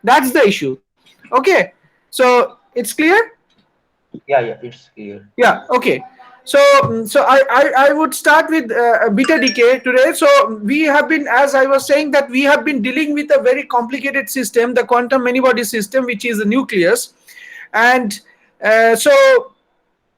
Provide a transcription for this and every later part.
That's the issue. Okay, so it's clear. Yeah, yeah, it's clear. Yeah, okay. So I would start with beta decay today. So we have been, as I was saying, that we have been dealing with a very complicated system, the quantum many body system, which is the nucleus. And so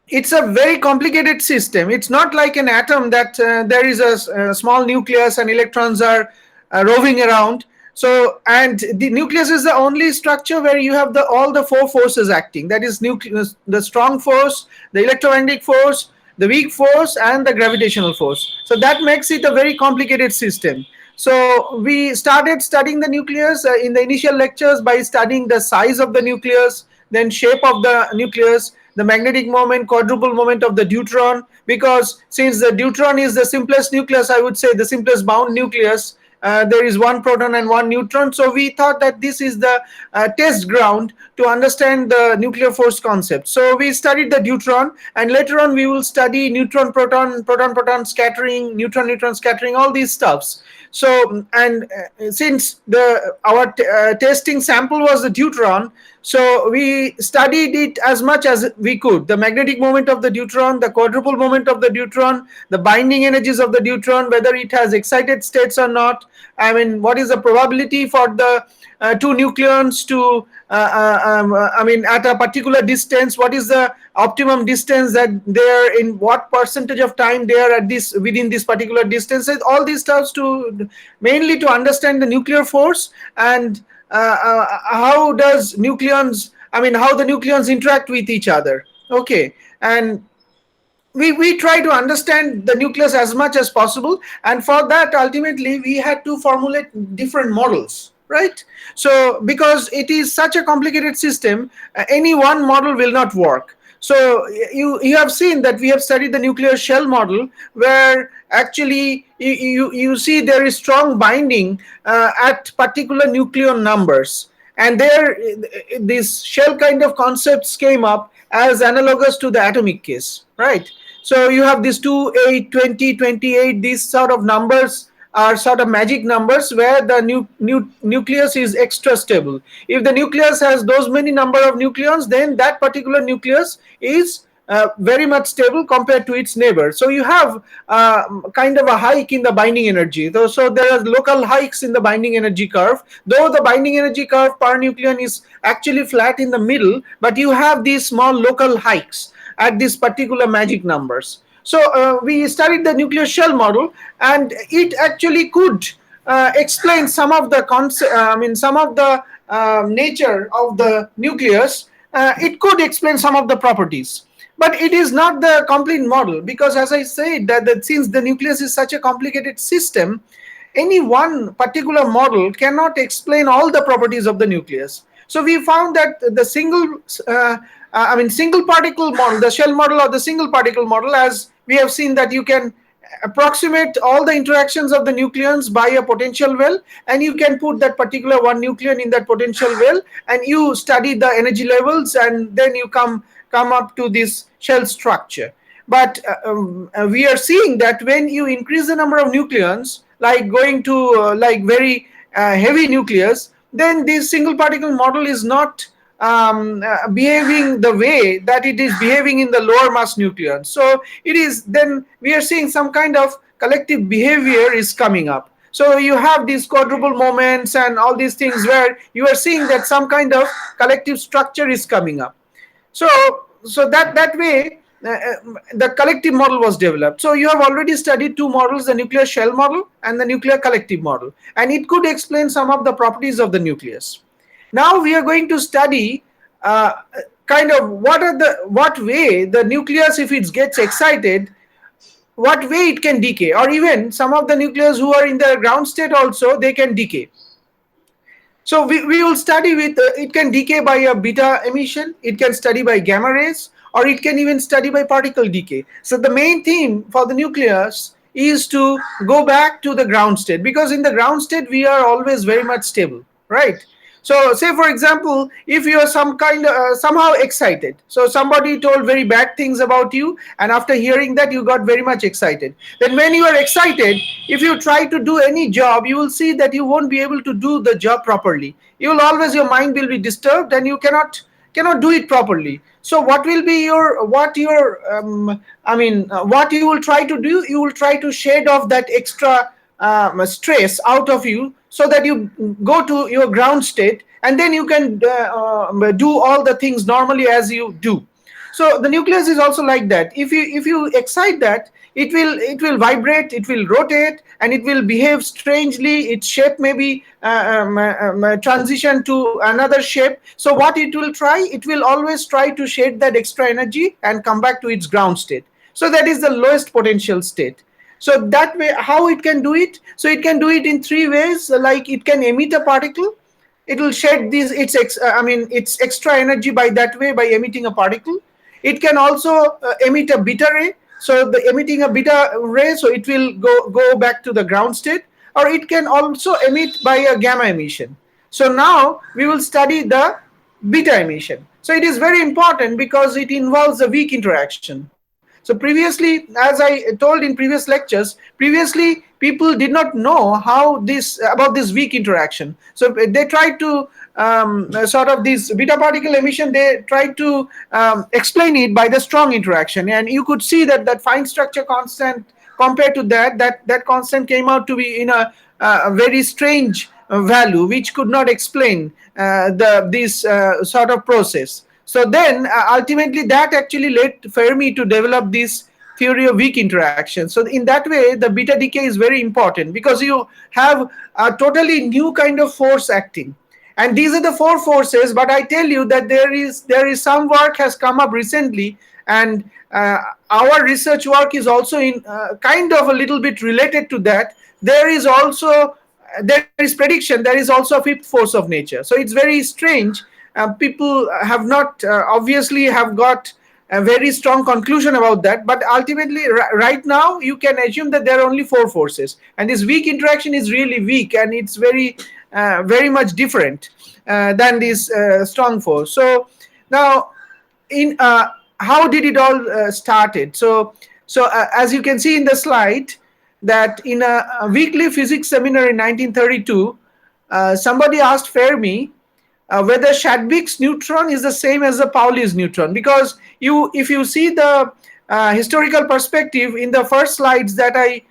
it's a very complicated system. It's not like an atom that there is a small nucleus and electrons are roving around. So, and the nucleus is the only structure where you have the all the four forces acting. That is nucleus, the strong force, the electromagnetic force, the weak force, and the gravitational force. So that makes it a very complicated system. So we started studying the nucleus in the initial lectures by studying the size of the nucleus, then shape of the nucleus, the magnetic moment, quadruple moment of the deuteron. Because since the deuteron is the simplest nucleus, I would say the simplest bound nucleus, there is one proton and one neutron. So we thought that this is the test ground to understand the nuclear force concept. So we studied the deuteron, and later on we will study neutron proton, proton proton scattering, neutron neutron scattering, all these stuffs. So, and since the our testing sample was the deuteron, so we studied it as much as we could. The magnetic moment of the deuteron, the quadruple moment of the deuteron, the binding energies of the deuteron, whether it has excited states or not. I mean, what is the probability for the two nucleons to, I mean, at a particular distance, what is the optimum distance that they are in, what percentage of time they are at this, within this particular distance. All these stuff to mainly to understand the nuclear force and how does nucleons, I mean, how the nucleons interact with each other. Okay, and we try to understand the nucleus as much as possible, and for that ultimately we had to formulate different models, right? So because it is such a complicated system, any one model will not work. So you have seen that we have studied the nuclear shell model, where actually you see there is strong binding at particular nucleon numbers, and there this shell kind of concepts came up as analogous to the atomic case, right? So you have these 2, 8, 20, 28, these sort of numbers are sort of magic numbers where the nucleus is extra stable. If the nucleus has those many number of nucleons, then that particular nucleus is very much stable compared to its neighbor. So you have kind of a hike in the binding energy. So there are local hikes in the binding energy curve, though the binding energy curve per nucleon is actually flat in the middle, but you have these small local hikes at these particular magic numbers. So we studied the nuclear shell model, and it actually could explain some of the I mean, some of the nature of the nucleus. It could explain some of the properties, but it is not the complete model, because as I said that since the nucleus is such a complicated system, any one particular model cannot explain all the properties of the nucleus. So we found that the single particle model, the shell model or the single particle model, as we have seen that you can approximate all the interactions of the nucleons by a potential well, and you can put that particular one nucleon in that potential well, and you study the energy levels, and then you come up to this shell structure. But we are seeing that when you increase the number of nucleons, like going to like very heavy nucleus, then this single particle model is not behaving the way that it is behaving in the lower mass nucleons. So it is, then we are seeing some kind of collective behavior is coming up. So you have these quadruple moments and all these things where you are seeing that some kind of collective structure is coming up. So that way the collective model was developed. So you have already studied two models, the nuclear shell model and the nuclear collective model, and it could explain some of the properties of the nucleus. Now we are going to study kind of what way the nucleus, if it gets excited, what way it can decay, or even some of the nucleus who are in the ground state also, they can decay. So we will study with it can decay by a beta emission, it can study by gamma rays, or it can even study by particle decay. So the main theme for the nucleus is to go back to the ground state, because in the ground state we are always very much stable, right? So say for example, if you are some kind of somehow excited, so somebody told very bad things about you, and after hearing that you got very much excited. Then when you are excited, if you try to do any job, you will see that you won't be able to do the job properly. You will always, your mind will be disturbed and you cannot do it properly. So what will be your what you will try to do, you will try to shed off that extra stress out of you, so that you go to your ground state, and then you can do all the things normally as you do. So the nucleus is also like that. If you excite that, it will vibrate, it will rotate, and it will behave strangely. Its shape may be transition to another shape. So what it will try, it will always try to shed that extra energy and come back to its ground state. So that is the lowest potential state. So that way, how it can do it? So it can do it in three ways. Like it can emit a particle, it will shed its extra energy by that way, by emitting a particle. It can also emit a beta ray. So the emitting a beta ray, so it will go back to the ground state. Or it can also emit by a gamma emission. So now we will study the beta emission. So it is very important because it involves a weak interaction. So previously, as I told in previous lectures, previously people did not know how this about this weak interaction. So they tried to sort of this beta particle emission, they tried to explain it by the strong interaction, and you could see that that fine structure constant compared to that constant came out to be in a very strange value, which could not explain this sort of process. So then ultimately that actually led Fermi to develop this theory of weak interaction. So in that way, the beta decay is very important because you have a totally new kind of force acting. And these are the four forces, but I tell you that there is some work has come up recently, and our research work is also in kind of a little bit related to that. There is prediction, there is also a fifth force of nature. So it's very strange. People have not obviously have got a very strong conclusion about that, but ultimately right now you can assume that there are only four forces, and this weak interaction is really weak, and it's very much different than this strong force. So now, in how did it all started? So as you can see in the slide, that in a weekly physics seminar in 1932, somebody asked Fermi whether Chadwick's neutron is the same as the Pauli's neutron, because if you see the historical perspective in the first slides that I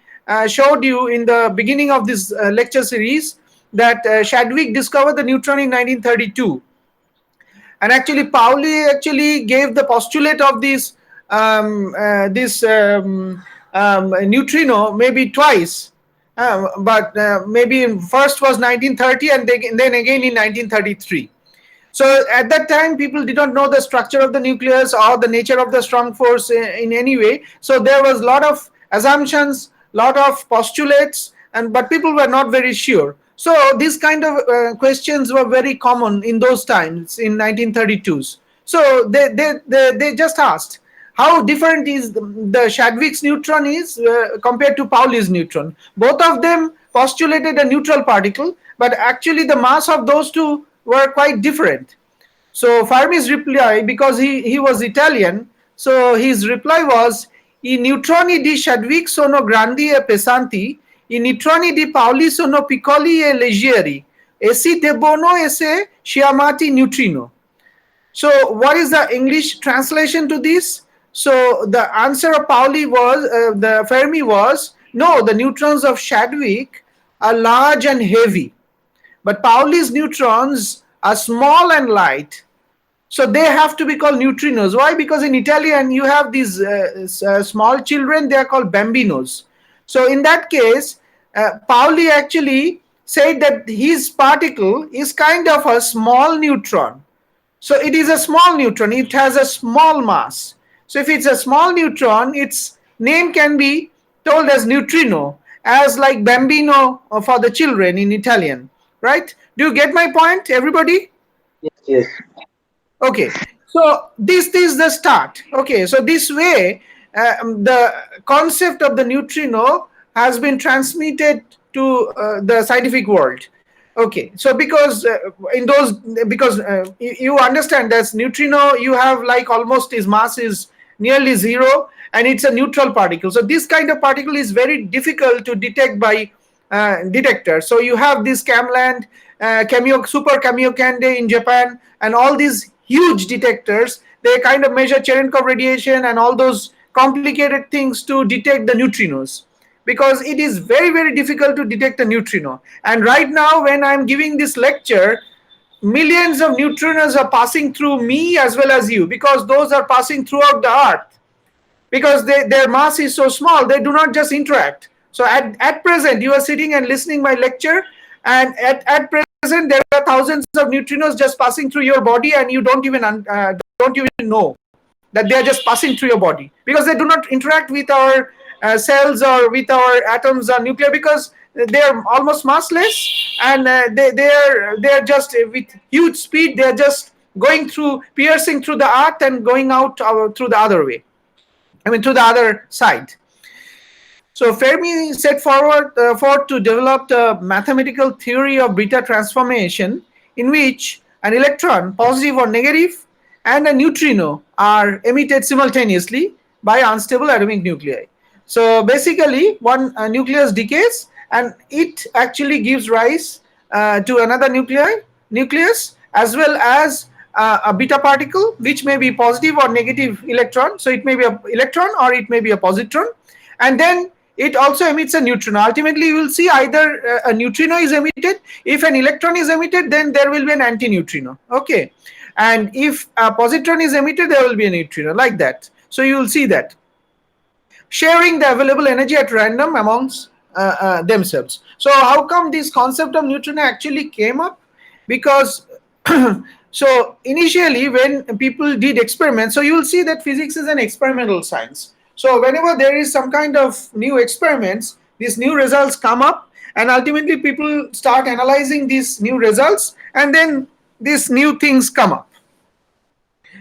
showed you in the beginning of this lecture series, that Chadwick discovered the neutron in 1932, and actually Pauli actually gave the postulate of this neutrino maybe twice, but maybe first was 1930 and then again in 1933. So at that time, people did not know the structure of the nucleus or the nature of the strong force in any way. So there was a lot of assumptions, lot of postulates, but people were not very sure. So these kind of questions were very common in those times in 1932s. So they just asked, how different is the Chadwick's neutron is compared to Pauli's neutron. Both of them postulated a neutral particle, but actually the mass of those two were quite different. So Fermi's reply, because he was Italian, so his reply was, I neutroni di Chadwick sono grandi e pesanti, I neutroni di Pauli sono piccoli e leggeri, essi debbono essere chiamati neutrino. So what is the English translation to this? So the answer of Pauli was, the Fermi was, no, the neutrons of Chadwick are large and heavy, but Pauli's neutrons are small and light. So they have to be called neutrinos. Why? Because in Italian you have these small children, they are called bambinos. So in that case, Pauli actually said that his particle is kind of a small neutron. So it is a small neutron, it has a small mass. So if it's a small neutron, its name can be told as neutrino, as like bambino for the children in Italian, right? Do you get my point, everybody? Yes, yes. Okay, so this is the start. Okay, so this way the concept of the neutrino has been transmitted to the scientific world. Okay, so because in those, because you understand that neutrino, you have like almost its mass is nearly zero, and it's a neutral particle. So this kind of particle is very difficult to detect by detector. So you have this Camland, Super Kamiokande in Japan, and all these huge detectors. They kind of measure Cherenkov radiation and all those complicated things to detect the neutrinos, because it is very difficult to detect a neutrino. And right now when I'm giving this lecture, millions of neutrinos are passing through me as well as you, because those are passing throughout the earth, because their mass is so small, they do not just interact. So at present you are sitting and listening my lecture, and at present there are thousands of neutrinos just passing through your body, and you don't even know that they are just passing through your body, because they do not interact with our cells or with our atoms or nuclei, because they are almost massless, and they are just with huge speed, they are just going through, piercing through the earth and going out through the other way, I mean through the other side. So Fermi set forward to develop the mathematical theory of beta transformation, in which an electron, positive or negative, and a neutrino are emitted simultaneously by unstable atomic nuclei. So basically, one nucleus decays, and it actually gives rise to another nucleus, as well as a beta particle, which may be positive or negative electron. So it may be an electron or it may be a positron, and then it also emits a neutrino. Ultimately, you will see either a neutrino is emitted. If an electron is emitted, then there will be an antineutrino. Okay, and if a positron is emitted, there will be a neutrino, like that. So you will see that, sharing the available energy at random amongst themselves. So how come this concept of neutrino actually came up? Because so initially when people did experiments, so you will see that physics is an experimental science. So whenever there is some kind of new experiments, these new results come up, and ultimately people start analyzing these new results, and then these new things come up.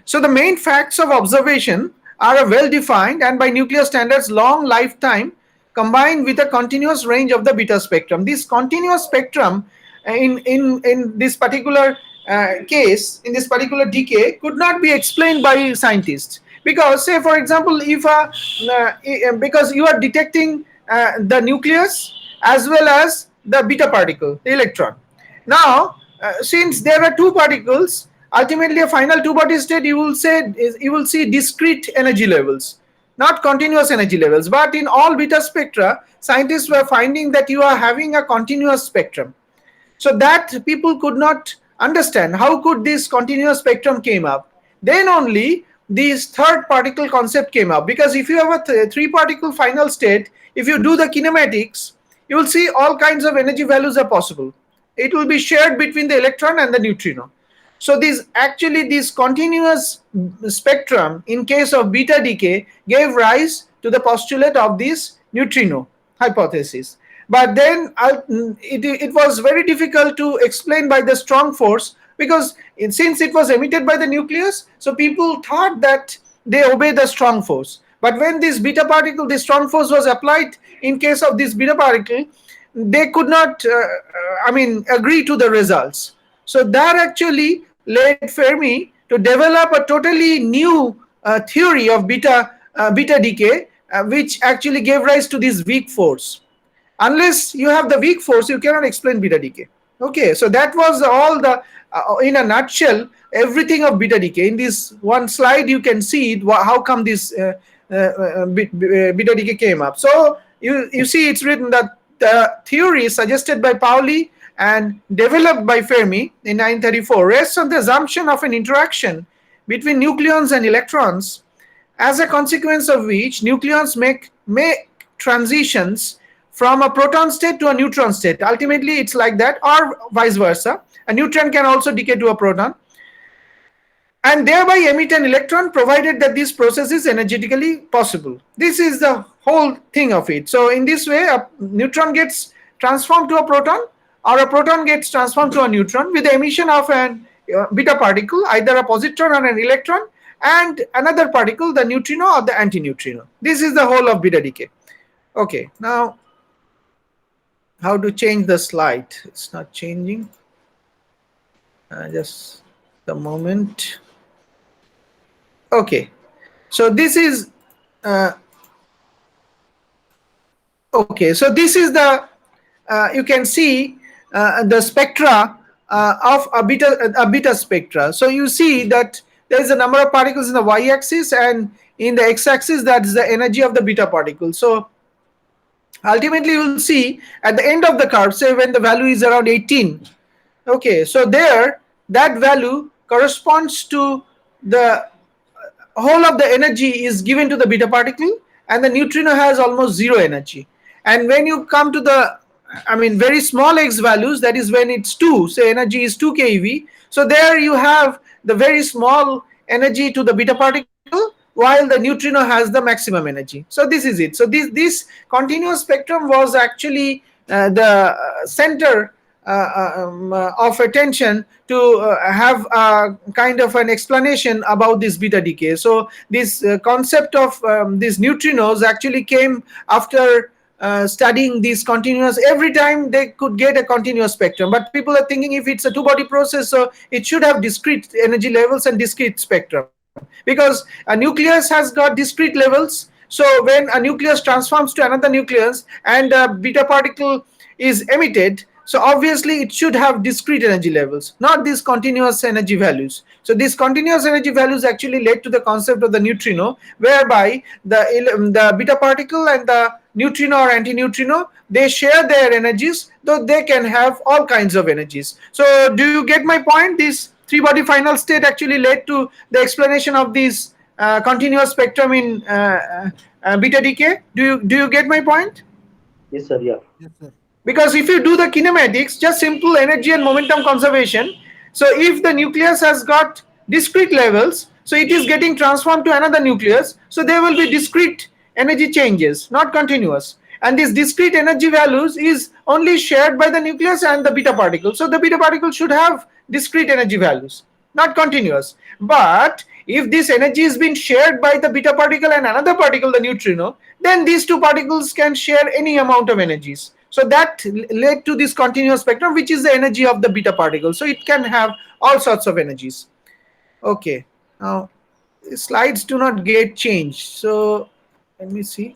So the main facts of observation are a well-defined and by nuclear standards long lifetime, combined with a continuous range of the beta spectrum. This continuous spectrum in this particular case, in this particular decay, could not be explained by scientists. Because say for example, if because you are detecting the nucleus as well as the beta particle, the electron. Now, since there are two particles, ultimately a final two-body state, you will see discrete energy levels, not continuous energy levels. But in all beta spectra, scientists were finding that you are having a continuous spectrum. So that people could not understand how could this continuous spectrum came up. Then only this third particle concept came up, because if you have a three particle final state, if you do the kinematics, you will see all kinds of energy values are possible. It will be shared between the electron and the neutrino. So this continuous spectrum in case of beta decay gave rise to the postulate of this neutrino hypothesis. But then it was very difficult to explain by the strong force, because since it was emitted by the nucleus, so people thought that they obey the strong force. But when this beta particle, the strong force was applied in case of this beta particle, they could not, agree to the results. So that actually led Fermi to develop a totally new theory of beta decay, which actually gave rise to this weak force. Unless you have the weak force, you cannot explain beta decay. Okay, so that was all the in a nutshell everything of beta decay. In this one slide you can see how come this beta decay came up. So you see it's written that the theory suggested by Pauli and developed by Fermi in 1934 rests on the assumption of an interaction between nucleons and electrons, as a consequence of which nucleons make transitions from a proton state to a neutron state. Ultimately, it's like that, or vice versa. A neutron can also decay to a proton and thereby emit an electron, provided that this process is energetically possible. This is the whole thing of it. So in this way, a neutron gets transformed to a proton, or a proton gets transformed to a neutron with the emission of an beta particle, either a positron or an electron, and another particle, the neutrino or the antineutrino. This is the whole of beta decay. Okay, now how to change the slide. It's not changing. Just the moment. Okay, so this is uh, okay. So this is the you can see the spectra of a beta spectra. So you see that there is a number of particles in the y-axis, and in the x-axis that is the energy of the beta particle. So ultimately you will see at the end of the curve, say when the value is around 18. Okay, so there that value corresponds to the whole of the energy is given to the beta particle, and the neutrino has almost zero energy. And when you come to the, I mean, very small x values, that is when it's 2, say energy is 2 keV, so there you have the very small energy to the beta particle, while the neutrino has the maximum energy. So this is it. So this continuous spectrum was actually the center of attention to have a kind of an explanation about this beta decay. So this concept of these neutrinos actually came after studying these continuous. Every time they could get a continuous spectrum, but people are thinking if it's a two-body process, so it should have discrete energy levels and discrete spectrum, because a nucleus has got discrete levels. So when a nucleus transforms to another nucleus and a beta particle is emitted, so obviously it should have discrete energy levels, not these continuous energy values. So these continuous energy values actually led to the concept of the neutrino, whereby the beta particle and the neutrino or antineutrino, they share their energies, though they can have all kinds of energies. So do you get my point? This three-body final state actually led to the explanation of these continuous spectrum in beta decay. Do you get my point? Yes, sir. Yeah. Yes, sir. Because if you do the kinematics, just simple energy and momentum conservation, so if the nucleus has got discrete levels, so it is getting transformed to another nucleus, so there will be discrete energy changes, not continuous. And these discrete energy values is only shared by the nucleus and the beta particle. So the beta particle should have discrete energy values, not continuous. But if this energy is being shared by the beta particle and another particle, the neutrino, then these two particles can share any amount of energies. So that led to this continuous spectrum, which is the energy of the beta particle. So it can have all sorts of energies. Okay, now slides do not get changed. So let me see.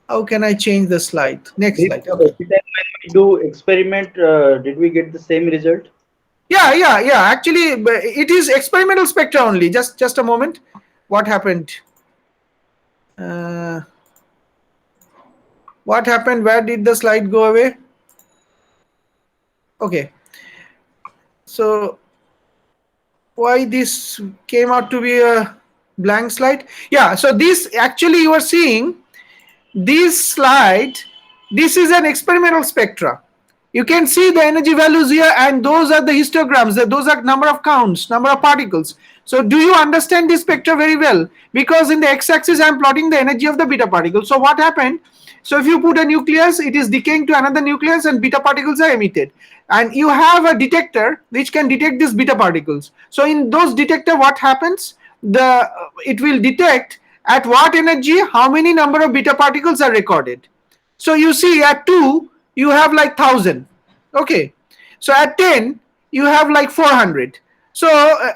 How can I change the slide? Next This, slide. Okay. every time when we do experiment, did we get the same result? Yeah. Actually, it is experimental spectra only. Just a moment. What happened? Uh, what happened? Where did the slide go away? Okay. So why this came out to be a blank slide? Yeah. So this actually you are seeing this slide. This is an experimental spectra. You can see the energy values here, and those are the histograms. Those are number of counts, number of particles. So do you understand this spectra very well? Because in the x-axis I am plotting the energy of the beta particle. So what happened? So if you put a nucleus, it is decaying to another nucleus and beta particles are emitted. And you have a detector which can detect these beta particles. So in those detector, what happens? It will detect at what energy how many number of beta particles are recorded. So you see at 2 you have like 1000. Okay, so at 10 you have like 400. So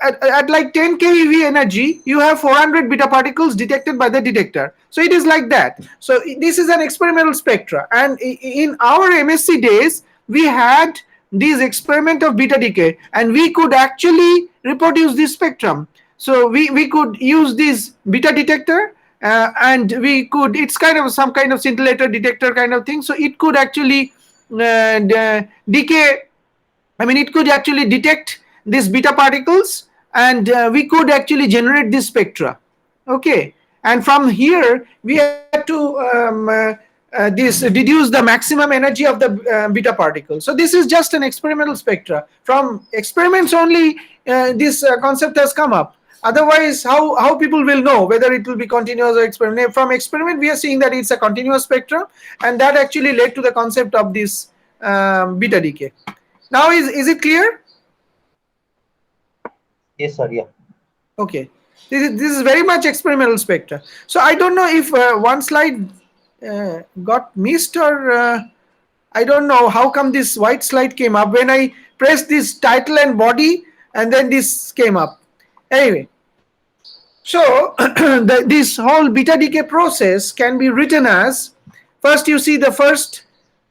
at like 10 keV energy you have 400 beta particles detected by the detector. So it is like that. So this is an experimental spectra, and in our MSc days we had this experiment of beta decay, and we could actually reproduce this spectrum. So we could use this beta detector, and we could, it's kind of some kind of scintillator detector kind of thing. So it could actually decay, I mean it could actually detect these beta particles, and we could actually generate this spectra. Okay, and from here we had to this deduce the maximum energy of the beta particle. So this is just an experimental spectra. From experiments only this concept has come up. Otherwise, how people will know whether it will be continuous or experiment? From experiment, we are seeing that it's a continuous spectrum, and that actually led to the concept of this beta decay. Now, is it clear? Yes, sir. Yeah. Okay, this is very much experimental spectra. So I don't know if one slide got missed, or I don't know how come this white slide came up when I pressed this title and body, and then this came up. Anyway, so this whole beta decay process can be written as, first you see the first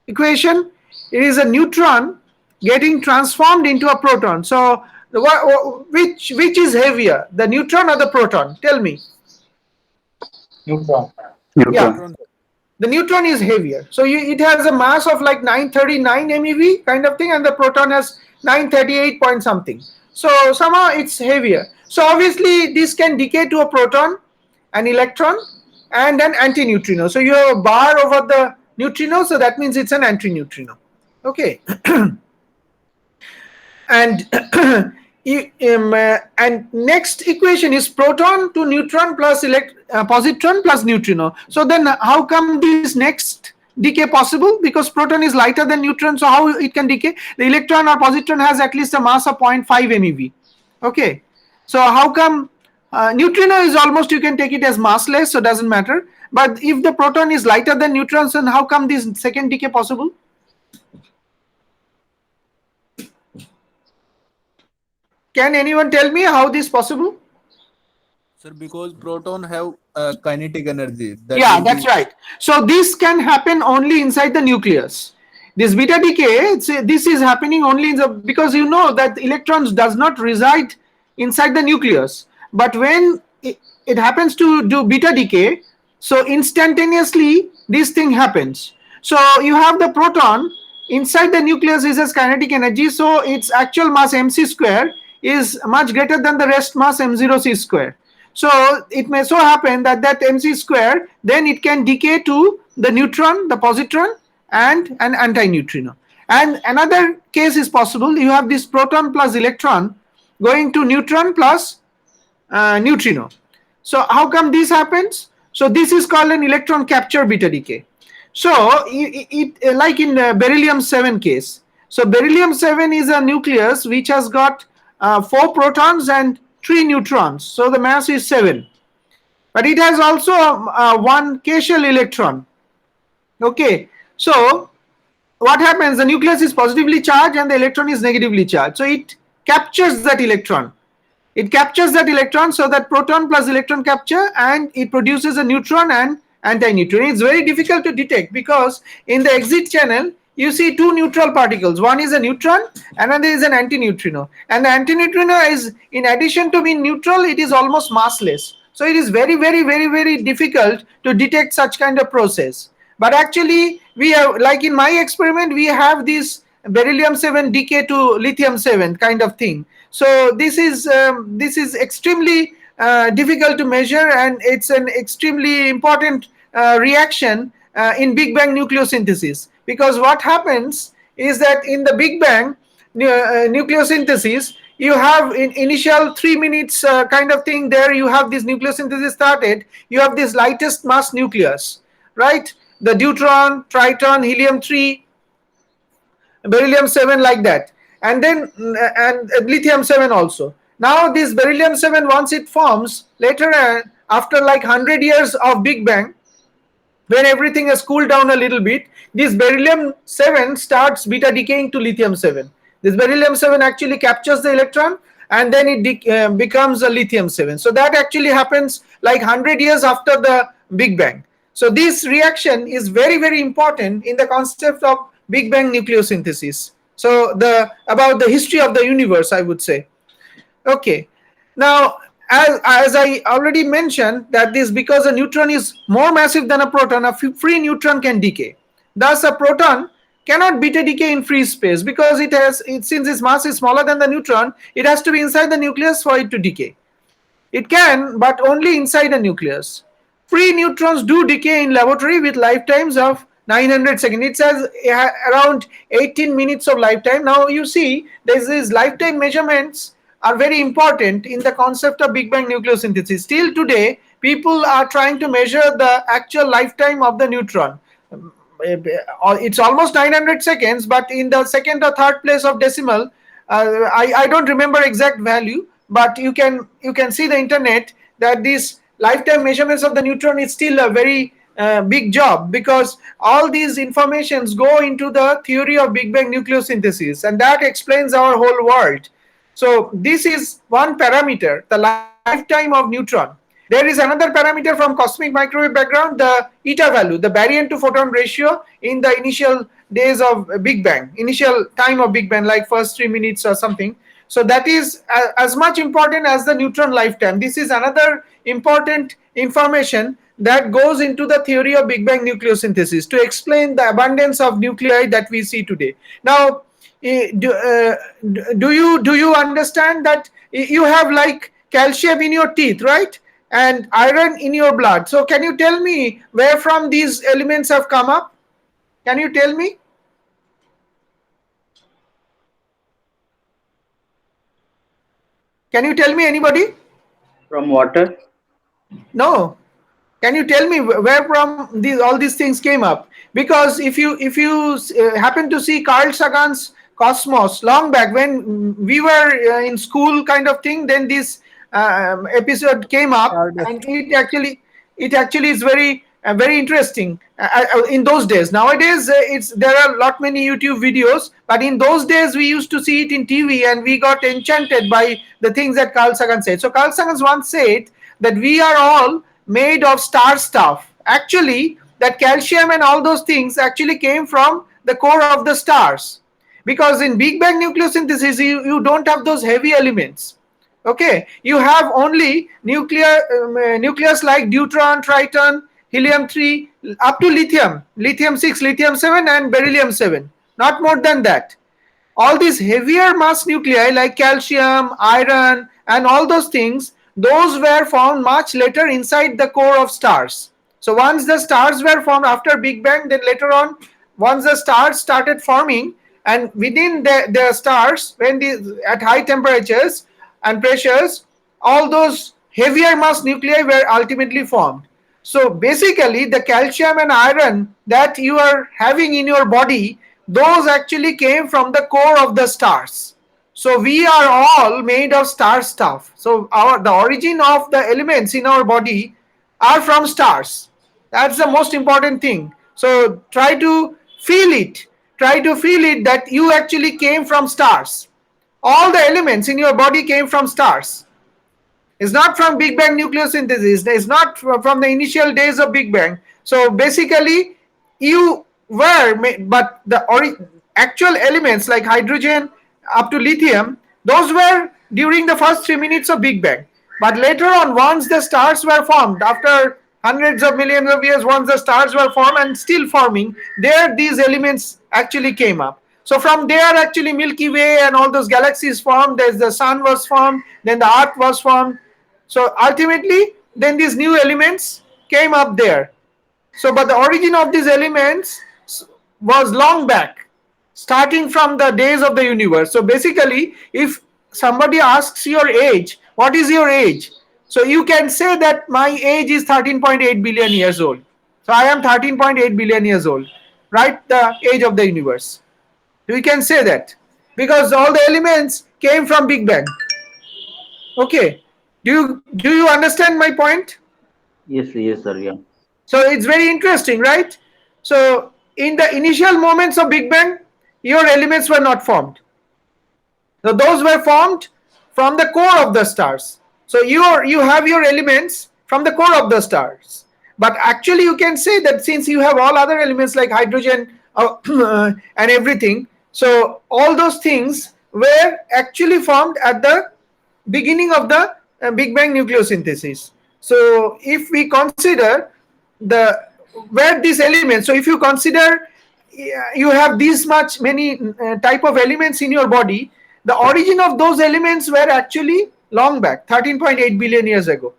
equation, it is a neutron getting transformed into a proton. So which is heavier, the neutron or the proton? Tell me. Neutron. Yeah, Neutron. the neutron is heavier. So it has a mass of like 939 MeV kind of thing, and the proton has 938 point something. So somehow it's heavier. So obviously this can decay to a proton, an electron, and an antineutrino. So you have a bar over the neutrino, so that means it's an antineutrino. Okay. And and next equation is proton to neutron plus positron plus neutrino. So then how come this next decay possible? Because proton is lighter than neutron, so how it can decay? The electron or positron has at least a mass of 0.5 MeV. Okay, so how come neutrino is almost, you can take it as massless, so doesn't matter. But if the proton is lighter than neutrons, then how come this second decay possible? Can anyone tell me how this possible? Sir, because proton have kinetic energy. Yeah, will that's be- right. So this can happen only inside the nucleus. This beta decay, this is happening only in the, because you know that electrons does not reside inside the nucleus. But when it happens to do beta decay, so instantaneously this thing happens. So you have the proton inside the nucleus is as kinetic energy, so its actual mass mc square is much greater than the rest mass m0 c square. So it may so happen that that mc square, then it can decay to the neutron, the positron, and an antineutrino. And another case is possible. You have this proton plus electron going to neutron plus neutrino. So how come this happens? So this is called an electron capture beta decay. So it like in beryllium 7 case. So beryllium 7 is a nucleus which has got 4 protons and 3 neutrons. So the mass is 7. But it has also one K shell electron. Okay. So what happens? The nucleus is positively charged and the electron is negatively charged. So it captures that electron. It captures that electron, so that proton plus electron capture, and it produces a neutron and antineutrino. It's very difficult to detect because in the exit channel you see 2 neutral particles. One is a neutron, another is an antineutrino. And the antineutrino is, in addition to being neutral, it is almost massless. So it is very difficult to detect such kind of process. But actually we have, like in my experiment, we have this beryllium 7 decay to lithium 7 kind of thing. So this is extremely difficult to measure, and it's an extremely important reaction in Big Bang nucleosynthesis. Because what happens is that in the Big Bang nucleosynthesis, you have in initial 3 minutes kind of thing, there you have this nucleosynthesis started, you have this lightest mass nucleus, right? The deuteron, triton, helium 3, beryllium 7, like that, and then and lithium 7 also. Now this beryllium 7, once it forms later after like 100 years of Big Bang, when everything has cooled down a little bit, this beryllium 7 starts beta decaying to lithium 7. This beryllium 7 actually captures the electron, and then it becomes a lithium 7. So that actually happens like 100 years after the Big Bang. So this reaction is very important in the concept of Big Bang nucleosynthesis. So about the history of the universe, I would say. Okay. Now, as I already mentioned, that this, because a neutron is more massive than a proton, a free neutron can decay. Thus, a proton cannot beta decay in free space because since its mass is smaller than the neutron, it has to be inside the nucleus for it to decay. It can, but only inside the nucleus. Free neutrons do decay in laboratory with lifetimes of 900 seconds. It says around 18 minutes of lifetime. Now you see, these lifetime measurements are very important in the concept of Big Bang nucleosynthesis. Still today, people are trying to measure the actual lifetime of the neutron. It's almost 900 seconds, but in the second or third place of decimal, I don't remember exact value, but you can see the internet that these lifetime measurements of the neutron is still very big job, because all these informations go into the theory of Big Bang nucleosynthesis, and that explains our whole world. So this is one parameter, the lifetime of neutron. There is another parameter from cosmic microwave background, the eta value, the baryon to photon ratio in the initial days of Big Bang, initial time of Big Bang, like first 3 minutes or something. So that is as much important as the neutron lifetime. This is another important information that goes into the theory of Big Bang nucleosynthesis to explain the abundance of nuclei that we see today. Now, do you understand that you have like calcium in your teeth, right? And iron in your blood. So can you tell me where from these elements have come up? Can you tell me? Can you tell me, anybody? From water. No. Can you tell me where from all these things came up? Because if you happen to see Carl Sagan's Cosmos long back when we were in school kind of thing, then this episode came up, and it actually is very interesting in those days. Nowadays there are lot many YouTube videos, but in those days we used to see it in TV, and we got enchanted by the things that Carl Sagan said. So Carl Sagan once said that we are all made of star stuff. Actually, that calcium and all those things actually came from the core of the stars, because in Big Bang nucleosynthesis you don't have those heavy elements. Okay, you have only nucleus like deuteron, triton, helium-3 up to lithium-6, lithium-7 and beryllium-7, not more than that. All these heavier mass nuclei like calcium, iron and all those things, those were found much later inside the core of stars. So once the stars were formed after Big Bang, then later on, once the stars started forming, and within the stars, when at high temperatures and pressures, all those heavier mass nuclei were ultimately formed. So basically the calcium and iron that you are having in your body, those actually came from the core of the stars. So we are all made of star stuff. So the origin of the elements in our body are from stars. That's the most important thing. So try to feel it. Try to feel it that you actually came from stars. All the elements in your body came from stars. It's not from Big Bang nucleosynthesis. It's not from the initial days of Big Bang. So basically, you were, but the actual elements like hydrogen up to lithium, those were during the first 3 minutes of Big Bang. But later on, once the stars were formed, after hundreds of millions of years, once the stars were formed and still forming, there these elements actually came up. So from there, actually Milky Way and all those galaxies formed. There's the sun was formed, then the earth was formed. So ultimately, then these new elements came up there. So, but the origin of these elements was long back, starting from the days of the universe. So basically, if somebody asks your age, what is your age? So you can say that my age is 13.8 billion years old. So I am 13.8 billion years old, right? The age of the universe. We can say that because all the elements came from Big Bang. Okay. Do you understand my point? Yes, sir. Yeah. So it's very interesting, right? So in the initial moments of Big Bang, your elements were not formed. So those were formed from the core of the stars. So you have your elements from the core of the stars. But actually you can say that since you have all other elements like hydrogen and everything, so all those things were actually formed at the beginning of the Big Bang nucleosynthesis. So if we consider where these elements, so if you consider you have this much many type of elements in your body, the origin of those elements were actually long back, 13.8 billion years ago.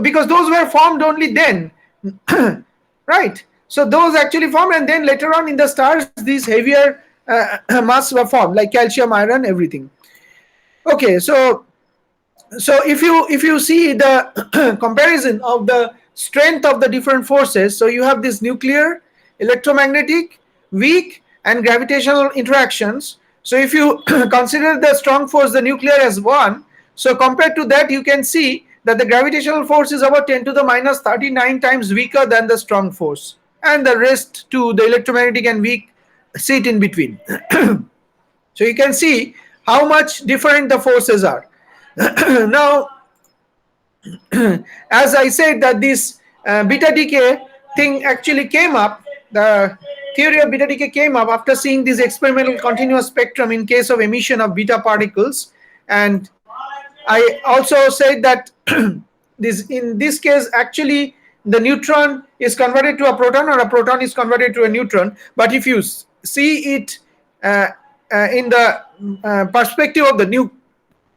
Because those were formed only then, right? So those actually formed, and then later on in the stars, these heavier mass were formed, like calcium, iron, everything. Okay, so if you see the comparison of the strength of the different forces, so you have this nuclear, electromagnetic, weak, and gravitational interactions. So if you consider the strong force, the nuclear, as one, so compared to that, you can see that the gravitational force is about 10 to the minus 39 times weaker than the strong force, and the rest to the electromagnetic and weak sit in between. So you can see how much different the forces are. Now, as I said that this beta decay thing actually came up, the theory of beta decay came up after seeing this experimental continuous spectrum in case of emission of beta particles. And I also said that in this case actually the neutron is converted to a proton or a proton is converted to a neutron. But if you see it in the perspective of the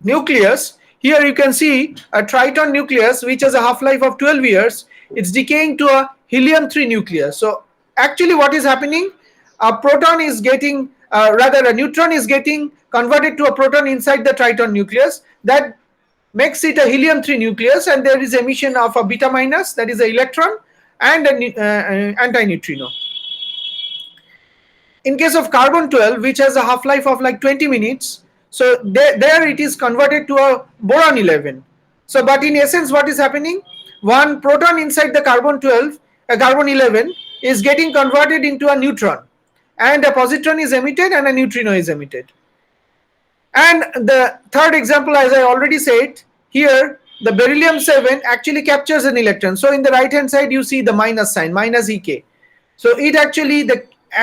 nucleus, here you can see a triton nucleus which has a half-life of 12 years. It's decaying to a helium-3 nucleus. So actually what is happening, a proton is getting rather a neutron is getting converted to a proton inside the triton nucleus. That makes it a helium-3 nucleus, and there is emission of a beta minus, that is an electron, and an antineutrino. In case of carbon-12, which has a half-life of like 20 minutes, so there it is converted to a boron-11. So but in essence what is happening, one proton inside the carbon-12, a carbon-11 is getting converted into a neutron, and a positron is emitted and a neutrino is emitted. And the third example, as I already said, here the beryllium-7 actually captures an electron. So in the right hand side you see the minus sign, minus Ek. So it actually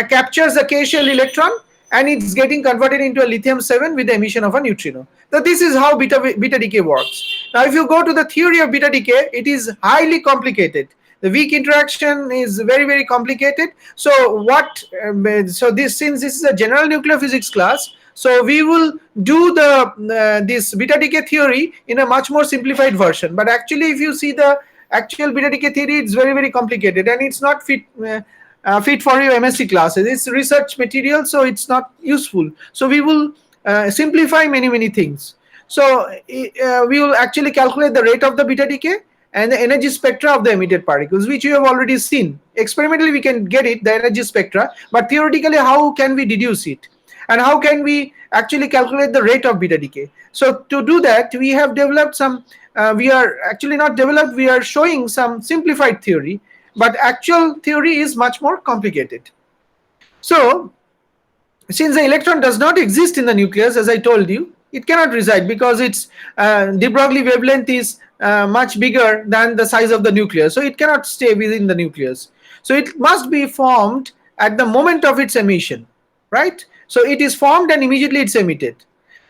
captures the K shell electron, and it's getting converted into a lithium-7 with the emission of a neutrino. So this is how beta decay works. Now if you go to the theory of beta decay, it is highly complicated. The weak interaction is very, very complicated. So since this is a general nuclear physics class, so we will do this beta decay theory in a much more simplified version. But actually if you see the actual beta decay theory, it's very, very complicated, and it's not fit for your MSc classes. It's research material, so it's not useful. So we will simplify many things. So we will actually calculate the rate of the beta decay and the energy spectra of the emitted particles, which you have already seen. Experimentally we can get it, the energy spectra, but theoretically how can we deduce it? And how can we actually calculate the rate of beta decay? So to do that, we have developed some, we are actually not developed, we are showing some simplified theory, but actual theory is much more complicated. So since the electron does not exist in the nucleus, as I told you, it cannot reside because its de Broglie wavelength is much bigger than the size of the nucleus. So it cannot stay within the nucleus. So it must be formed at the moment of its emission, right? So it is formed and immediately it's emitted.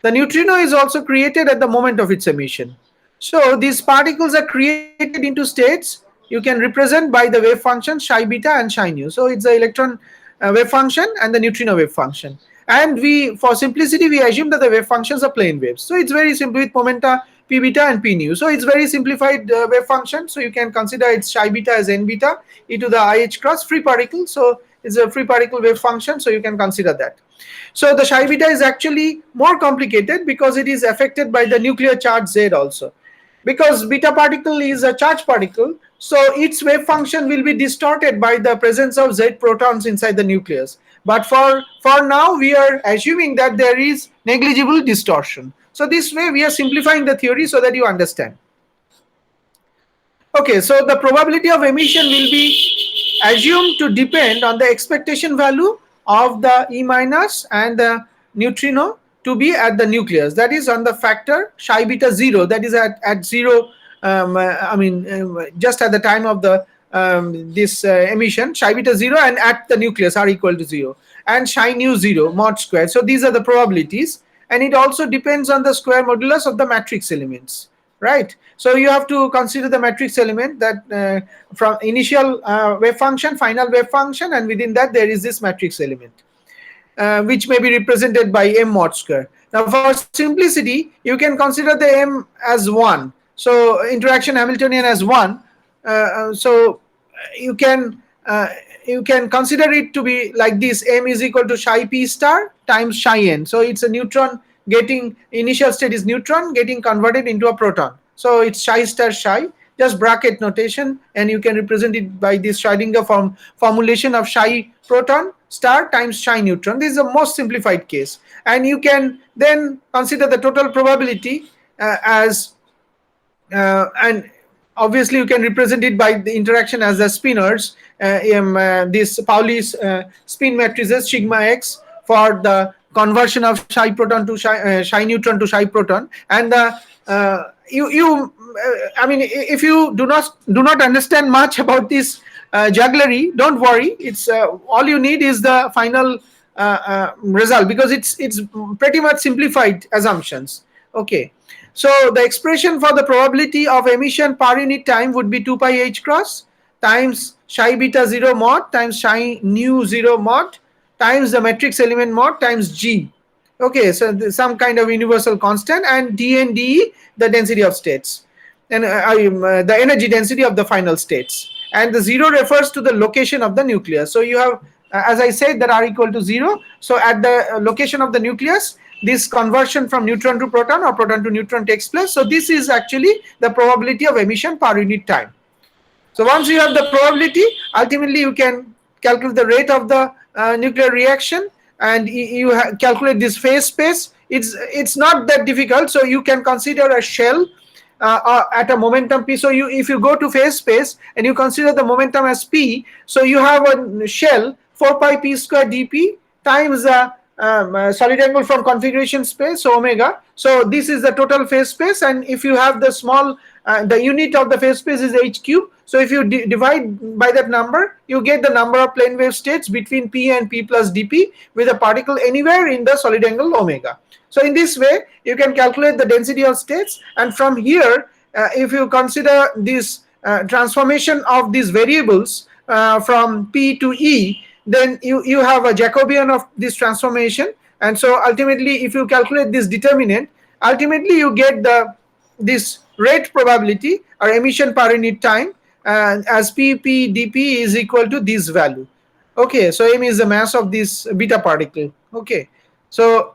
The neutrino is also created at the moment of its emission. So these particles are created into states you can represent by the wave function psi beta and psi nu. So it's the electron wave function and the neutrino wave function. And for simplicity, we assume that the wave functions are plane waves. So it's very simple with momenta p beta and p nu. So it's very simplified wave function. So you can consider its psi beta as n beta e to the IH cross free particle. So it's a free particle wave function. So you can consider that. So the psi beta is actually more complicated because it is affected by the nuclear charge Z also. Because beta particle is a charged particle, so its wave function will be distorted by the presence of Z protons inside the nucleus. But for now, we are assuming that there is negligible distortion. So this way, we are simplifying the theory so that you understand. Okay, so the probability of emission will be assumed to depend on the expectation value of the E minus and the neutrino to be at the nucleus, that is on the factor psi beta 0, that is at 0, just at the time of the this emission, psi beta 0 and at the nucleus are equal to 0, and psi nu 0 mod square. So these are the probabilities, and it also depends on the square modulus of the matrix elements, right? So you have to consider the matrix element that from initial wave function, final wave function, and within that there is this matrix element. Which may be represented by m mod square. Now for simplicity, you can consider the m as 1. So interaction Hamiltonian as 1. So you can consider it to be like this: m is equal to psi p star times psi n. So it's a neutron getting, initial state is neutron getting converted into a proton. So it's psi star psi, just bracket notation, and you can represent it by this Schrödinger formulation of psi proton star times psi neutron. This is the most simplified case, and you can then consider the total probability as And obviously you can represent it by the interaction as the spinors, this Pauli's spin matrices sigma x for the conversion of psi proton to psi neutron to psi proton. And I mean, if you do not understand much about this jugglery, don't worry. It's all you need is the final result, because it's pretty much simplified assumptions. Okay. So the expression for the probability of emission per unit time would be 2 pi h cross times psi beta 0 mod times psi nu 0 mod times the matrix element mod times g. Okay, so some kind of universal constant, and d and de the density of states, and the energy density of the final states. And the 0 refers to the location of the nucleus. So you have, as I said, that r equal to 0. So at the location of the nucleus, this conversion from neutron to proton or proton to neutron takes place. So this is actually the probability of emission per unit time. So once you have the probability, ultimately you can calculate the rate of the nuclear reaction, and you calculate this phase space. It's not that difficult. So you can consider a shell at a momentum p. So if you go to phase space and you consider the momentum as p, so you have a shell 4 pi p square dp times the solid angle from configuration space, so omega. So this is the total phase space, and if you have the small the unit of the phase space is h cube. So if you divide by that number, you get the number of plane wave states between p and p plus dp with a particle anywhere in the solid angle omega. So in this way, you can calculate the density of states, and from here, if you consider this transformation of these variables from p to e, then you have a Jacobian of this transformation. And so ultimately, if you calculate this determinant, ultimately you get this rate probability or emission per unit time, as p dp is equal to this value. Okay, so m is the mass of this beta particle. Okay, so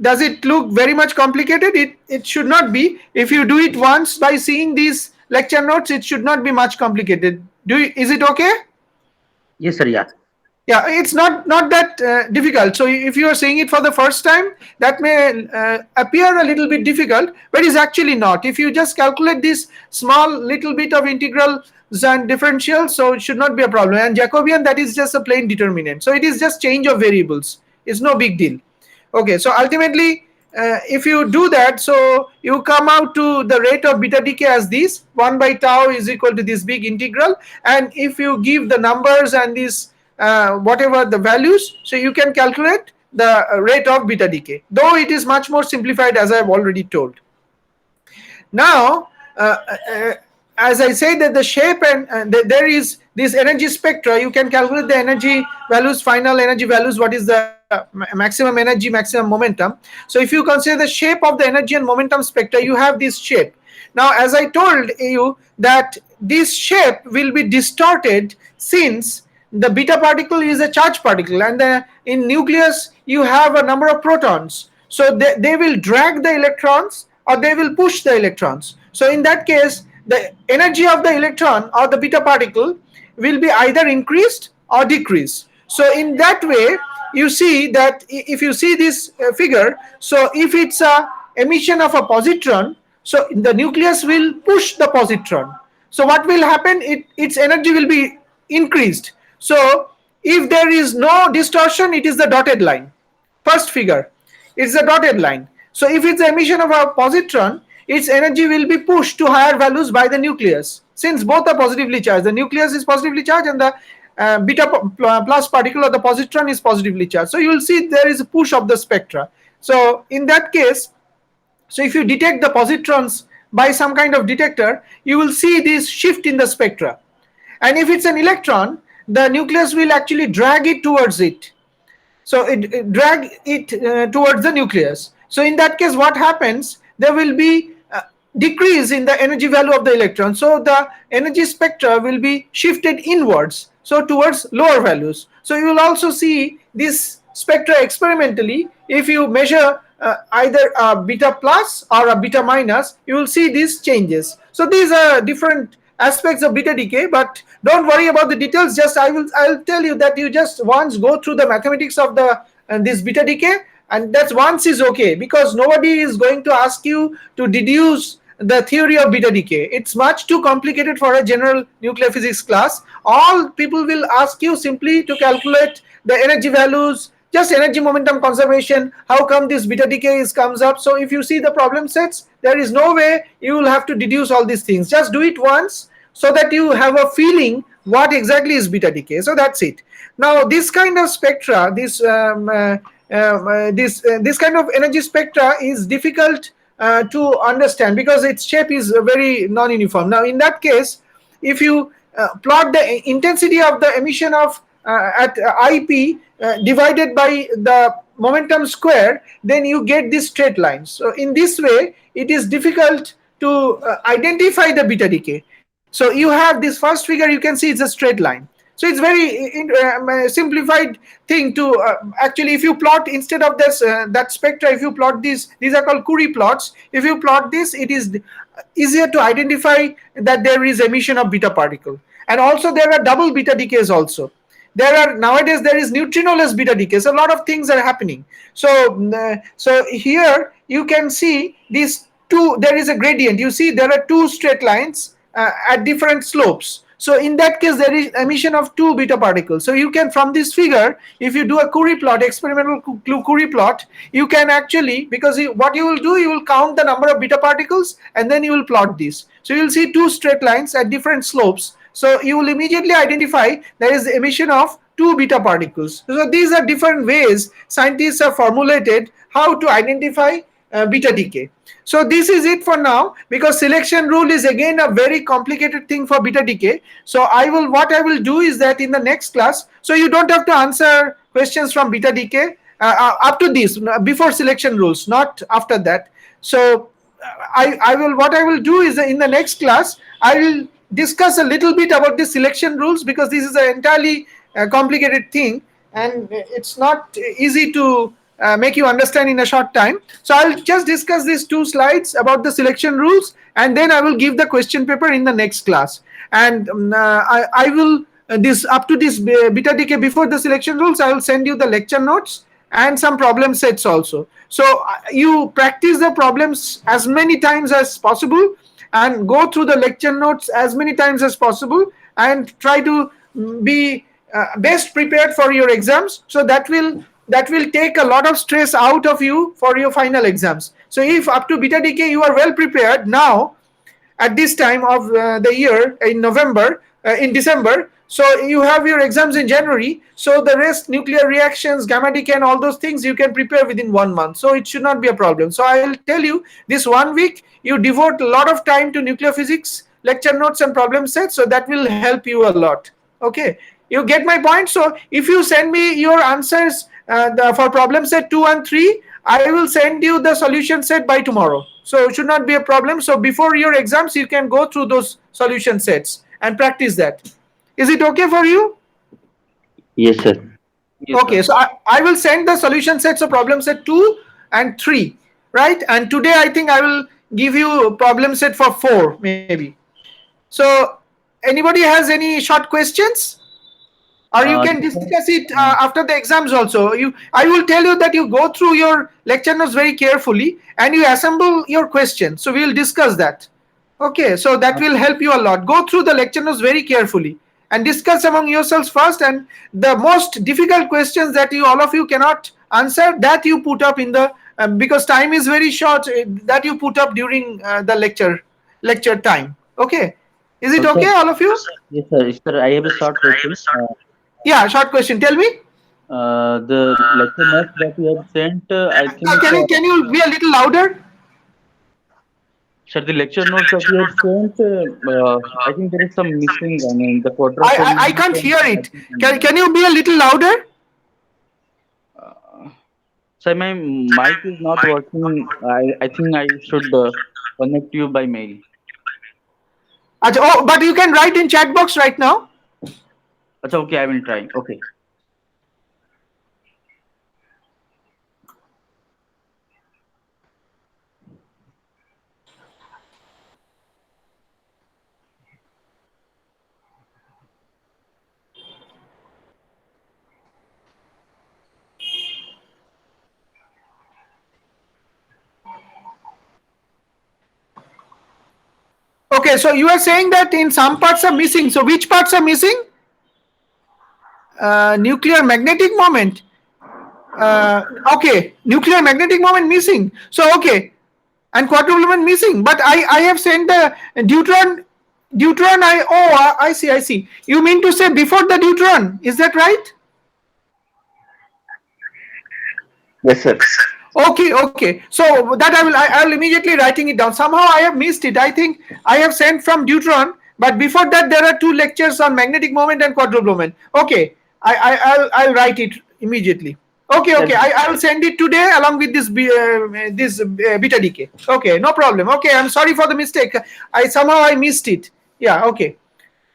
does it look very much complicated? It should not be. If you do it once by seeing these lecture notes, it should not be much complicated. Is it okay? Yes, sir. Yeah. Yeah, it's not that difficult. So if you are saying it for the first time, that may appear a little bit difficult, but it's actually not. If you just calculate this small little bit of integrals and differentials, so it should not be a problem. And Jacobian, that is just a plain determinant. So it is just change of variables. It's no big deal. Okay, so ultimately, if you do that, so you come out to the rate of beta decay as this 1 by tau is equal to this big integral. And if you give the numbers and this whatever the values, so you can calculate the rate of beta decay, though it is much more simplified, as I have already told. Now, as I say that the shape and there is this energy spectra, you can calculate the energy values, final energy values, what is the maximum energy, maximum momentum. So if you consider the shape of the energy and momentum spectra, you have this shape. Now, as I told you that this shape will be distorted, since the beta particle is a charged particle, and in nucleus you have a number of protons. So they will drag the electrons or they will push the electrons. So in that case, the energy of the electron or the beta particle will be either increased or decreased. So in that way, you see that if you see this figure, so if it's a emission of a positron, so the nucleus will push the positron. So what will happen? Its energy will be increased. So if there is no distortion, it is the dotted line. First figure, it's the dotted line. So if it's the emission of a positron, its energy will be pushed to higher values by the nucleus, since both are positively charged. The nucleus is positively charged and the beta plus particle or the positron is positively charged. So you will see there is a push of the spectra. So in that case, so if you detect the positrons by some kind of detector, you will see this shift in the spectra. And if it's an electron, the nucleus will actually drag it towards it. So it drag it towards the nucleus. So in that case, what happens? There will be decrease in the energy value of the electron. So the energy spectra will be shifted inwards, so towards lower values. So you will also see this spectra experimentally. If you measure either a beta plus or a beta minus, you will see these changes. So these are different aspects of beta decay, but don't worry about the details. Just I'll tell you that you just once go through the mathematics of the this beta decay, and that's once is okay, because nobody is going to ask you to deduce the theory of beta decay. It's much too complicated for a general nuclear physics class. All people will ask you simply to calculate the energy values, just energy momentum conservation, how come this beta decay is comes up. So if you see the problem sets, there is no way you will have to deduce all these things. Just do it once so that you have a feeling what exactly is beta decay. So that's it. Now this kind of spectra, this kind of energy spectra is difficult to understand because its shape is very non-uniform. Now in that case, if you plot the intensity of the emission of at IP divided by the momentum square, then you get this straight line. So in this way it is difficult to identify the beta decay. So you have this first figure, you can see it's a straight line. So it's very simplified thing to actually, if you plot instead of this that spectra, if you plot these are called Curie plots. If you plot this, it is easier to identify that there is emission of beta particle. And also there are double beta decays also. There are nowadays there is neutrinoless beta decays. A lot of things are happening. So so here you can see these two, there is a gradient. You see there are two straight lines at different slopes. So in that case, there is emission of two beta particles. So you can, from this figure, if you do a Curie plot, experimental Curie plot, you can actually, because what you will do, you will count the number of beta particles and then you will plot this. So you will see two straight lines at different slopes. So you will immediately identify there is the emission of two beta particles. So these are different ways scientists have formulated how to identify beta decay. So this is it for now, because selection rule is again a very complicated thing for beta decay. So what I will do is that in the next class, so you don't have to answer questions from beta decay up to this, before selection rules, not after that. So what I will do is that in the next class I will discuss a little bit about the selection rules, because this is an entirely complicated thing and it's not easy to make you understand in a short time. So I'll just discuss these two slides about the selection rules, and then I will give the question paper in the next class. And I will this up to this beta decay, before the selection rules, I will send you the lecture notes and some problem sets also. So you practice the problems as many times as possible and go through the lecture notes as many times as possible and try to be best prepared for your exams. So that will take a lot of stress out of you for your final exams. So if up to beta decay you are well prepared now at this time of the year, in November, in December, so you have your exams in January, so the rest, nuclear reactions, gamma decay and all those things, you can prepare within 1 month. So it should not be a problem. So I will tell you, this 1 week you devote a lot of time to nuclear physics lecture notes and problem sets, so that will help you a lot. Okay, you get my point? So if you send me your answers for problem set 2 and 3, I will send you the solution set by tomorrow. So it should not be a problem. So before your exams, you can go through those solution sets and practice that. Is it okay for you? Yes, sir. Okay, so I will send the solution sets of problem set 2 and 3, right? And today I think I will give you problem set for 4, maybe. So anybody has any short questions? Or you can discuss it after the exams also. I will tell you that you go through your lecture notes very carefully and you assemble your questions. So we will discuss that. Okay, so that will help you a lot. Go through the lecture notes very carefully and discuss among yourselves first, and the most difficult questions that all of you cannot answer, that you put up in the because time is very short, that you put up during the lecture time. Okay, is it Sir, okay, all of you? yes, sir. Sir, I have a short question. Yeah, short question, tell me. The lecture notes that you have sent, I think, Can you be a little louder? sir, the lecture notes that you have sent, I think there is some missing. I mean, the I, quadropole I, I is can't hear missing. I it. think, Can you be a little louder? sir, my mic is not working. I think I should connect you by mail. Oh, but you can write in chat box right now. Achha, okay, I will try. Okay. Okay, so you are saying that in some parts are missing. So which parts are missing? Nuclear magnetic moment. Okay, nuclear magnetic moment missing. So okay, and quadrupole moment missing. But I have sent the deuteron. I see. You mean to say before the deuteron? Is that right? Yes, sir. Okay. So that I'll immediately writing it down. Somehow I have missed it. I think I have sent from Deuteron, but before that there are two lectures on magnetic moment and quadrupole moment. Okay, I'll write it immediately. Okay. I'll send it today along with this beta decay. Okay, no problem. Okay, I'm sorry for the mistake. I missed it. Yeah. Okay,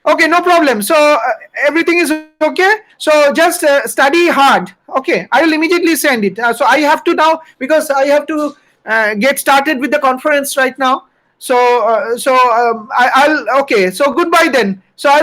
no problem. So everything is okay. So just study hard. Okay, I will immediately send it. So I have to now, because I have to get started with the conference right now. So I'll okay. So goodbye then. So I'll